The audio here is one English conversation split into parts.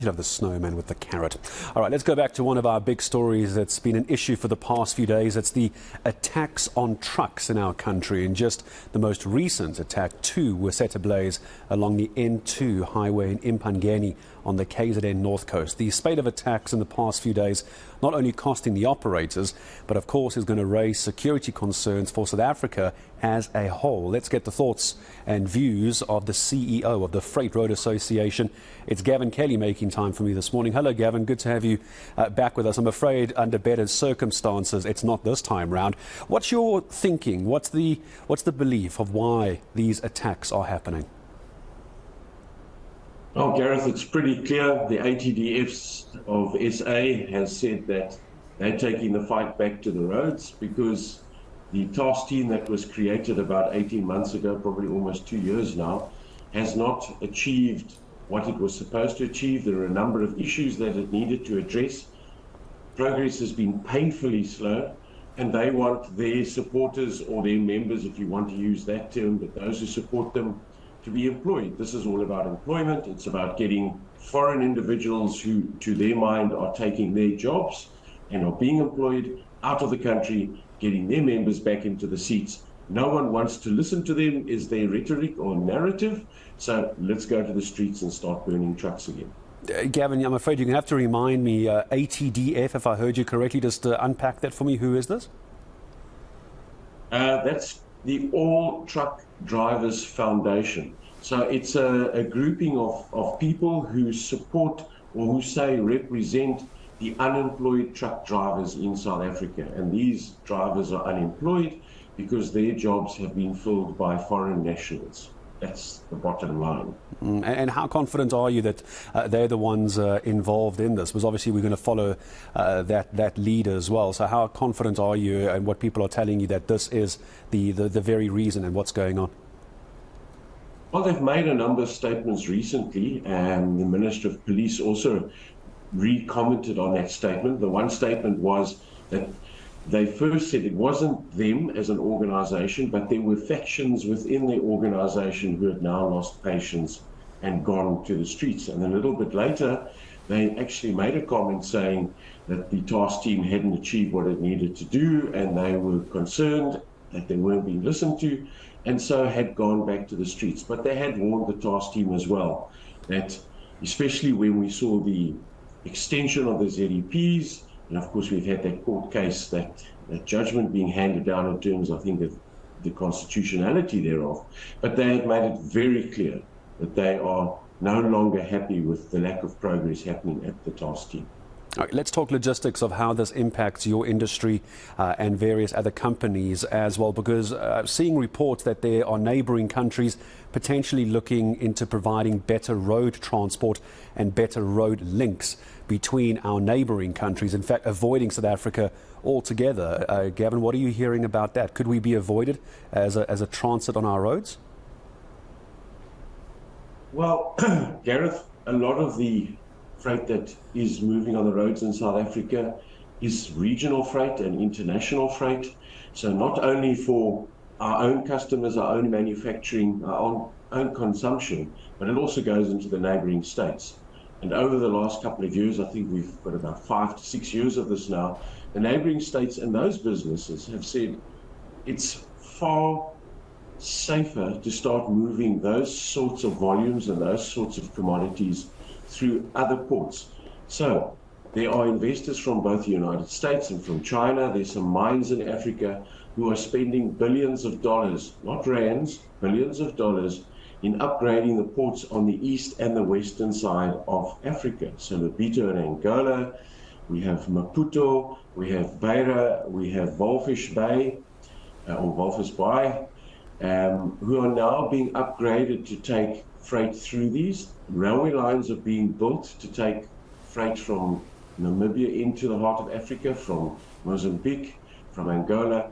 You love the snowman with the carrot. All right, let's go back to one of our big stories that's been an issue for the past few days. It's the attacks on trucks in our country. And just the most recent attack, 2 were set ablaze along the N2 highway in Empangeni on the KZN North Coast. The spate of attacks in the past few days not only costing the operators, but of course is going to raise security concerns for South Africa as a whole. Let's get the thoughts and views of the CEO of the Freight Road Association. It's Gavin Kelly making time for me this morning. Hello, Gavin. Good to have you back with us. I'm afraid under better circumstances, it's not this time round. What's your thinking? What's the belief of why these attacks are happening? Well, Gareth, it's pretty clear. The ATDFs of SA has said that they're taking the fight back to the roads because the task team that was created about 18 months ago, probably almost 2 years now, has not achieved what it was supposed to achieve. There are a number of issues that it needed to address. Progress has been painfully slow, and they want their supporters, or their members, if you want to use that term, but those who support them, to be employed. This is all about employment. It's about getting foreign individuals who, to their mind, are taking their jobs and are being employed out of the country, getting their members back into the seats. No one wants to listen to them, is their rhetoric or narrative. So let's go to the streets and start burning trucks again. Gavin, I'm afraid you're going to have to remind me, ATDF, if I heard you correctly, just unpack that for me. Who is this? That's the All Truck Drivers Foundation. So it's a grouping of people who support, or who say represent, the unemployed truck drivers in South Africa. And these drivers are unemployed because their jobs have been filled by foreign nationals. That's the bottom line. And how confident are you that they're the ones involved in this? Because obviously we're going to follow that lead as well. So how confident are you and what people are telling you that this is the very reason and what's going on? Well, they've made a number of statements recently, and the Minister of Police also re-commented on that statement. The one statement was that they first said it wasn't them as an organization, but there were factions within the organization who had now lost patience and gone to the streets. And a little bit later, they actually made a comment saying that the task team hadn't achieved what it needed to do, and they were concerned that they weren't being listened to, and so had gone back to the streets. But they had warned the task team as well that, especially when we saw the extension of the ZEPs, and of course we've had that court case, that judgment being handed down in terms, I think, of the constitutionality thereof. But they have made it very clear that they are no longer happy with the lack of progress happening at the task team. All right, let's talk logistics of how this impacts your industry and various other companies as well, because seeing reports that there are neighbouring countries potentially looking into providing better road transport and better road links between our neighbouring countries, in fact avoiding South Africa altogether. Gavin, what are you hearing about that? Could we be avoided as a transit on our roads? Well, Gareth, a lot of the freight that is moving on the roads in South Africa is regional freight and international freight. So not only for our own customers, our own manufacturing, our own consumption, but it also goes into the neighboring states. And over the last couple of years, I think we've got about 5 to 6 years of this now, the neighboring states and those businesses have said it's far safer to start moving those sorts of volumes and those sorts of commodities through other ports. So there are investors from both the United States and from China. There's some mines in Africa who are spending billions of dollars, not rands, billions of dollars, in upgrading the ports on the east and the western side of Africa. So Lobito in Angola, we have Maputo, we have Beira, we have Walvis Bay, or Walvis Bay, who are now being upgraded to take freight through these. Railway lines are being built to take freight from Namibia into the heart of Africa, from Mozambique, from Angola.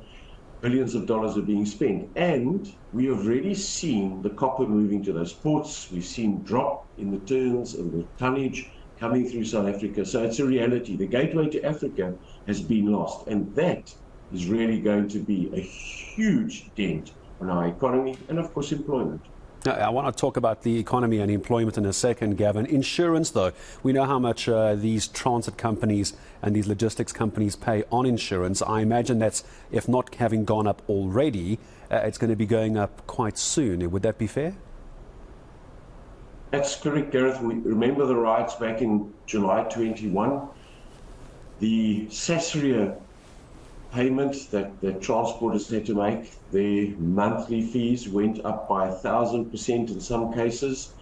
Billions of dollars are being spent. And we have already seen the copper moving to those ports. We've seen drop in the turns and the tonnage coming through South Africa. So it's a reality. The gateway to Africa has been lost. And that is really going to be a huge dent on our economy and, of course, employment. Now, I want to talk about the economy and employment in a second, Gavin. Insurance, though, we know how much these transit companies and these logistics companies pay on insurance. I imagine that's, if not having gone up already, it's going to be going up quite soon. Would that be fair? That's correct, Gareth. We remember the riots back in July 21. The Sasria payment that transporters had to make, their monthly fees went up by 1,000% in some cases.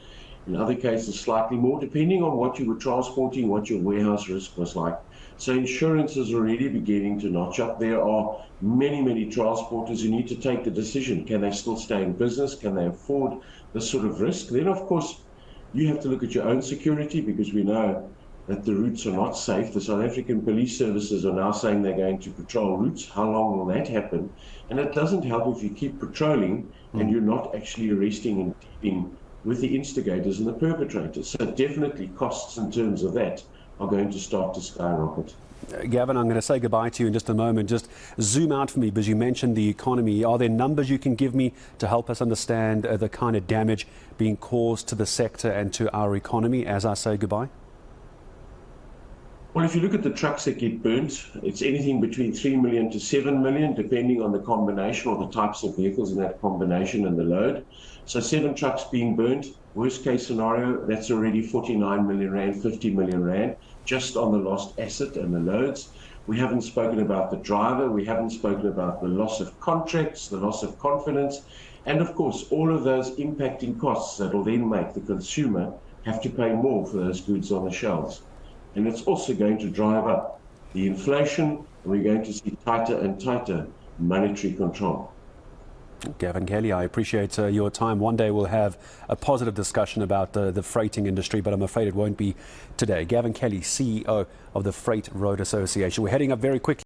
In other cases, slightly more, depending on what you were transporting, what your warehouse risk was like. So insurance is already beginning to notch up. There are many transporters who need to take the decision. Can they still stay in business? Can they afford this sort of risk? Then, of course, you have to look at your own security, because we know that the routes are not safe. The South African police services are now saying they're going to patrol routes. How long will that happen? And it doesn't help if you keep patrolling and you're not actually arresting and dealing with the instigators and the perpetrators. So definitely costs in terms of that are going to start to skyrocket. Gavin, I'm going to say goodbye to you in just a moment. Just zoom out for me, because you mentioned the economy. Are there numbers you can give me to help us understand the kind of damage being caused to the sector and to our economy as I say goodbye? Well, if you look at the trucks that get burnt, it's anything between 3 million to 7 million, depending on the combination or the types of vehicles in that combination and the load. So 7 trucks being burnt, worst case scenario, that's already 49 million rand, 50 million rand, just on the lost asset and the loads. We haven't spoken about the driver, we haven't spoken about the loss of contracts, the loss of confidence, and of course, all of those impacting costs that will then make the consumer have to pay more for those goods on the shelves. And it's also going to drive up the inflation, and we're going to see tighter and tighter monetary control. Gavin Kelly, I appreciate your time. One day we'll have a positive discussion about the freighting industry, but I'm afraid it won't be today. Gavin Kelly, CEO of the Freight Road Association. We're heading up very quickly.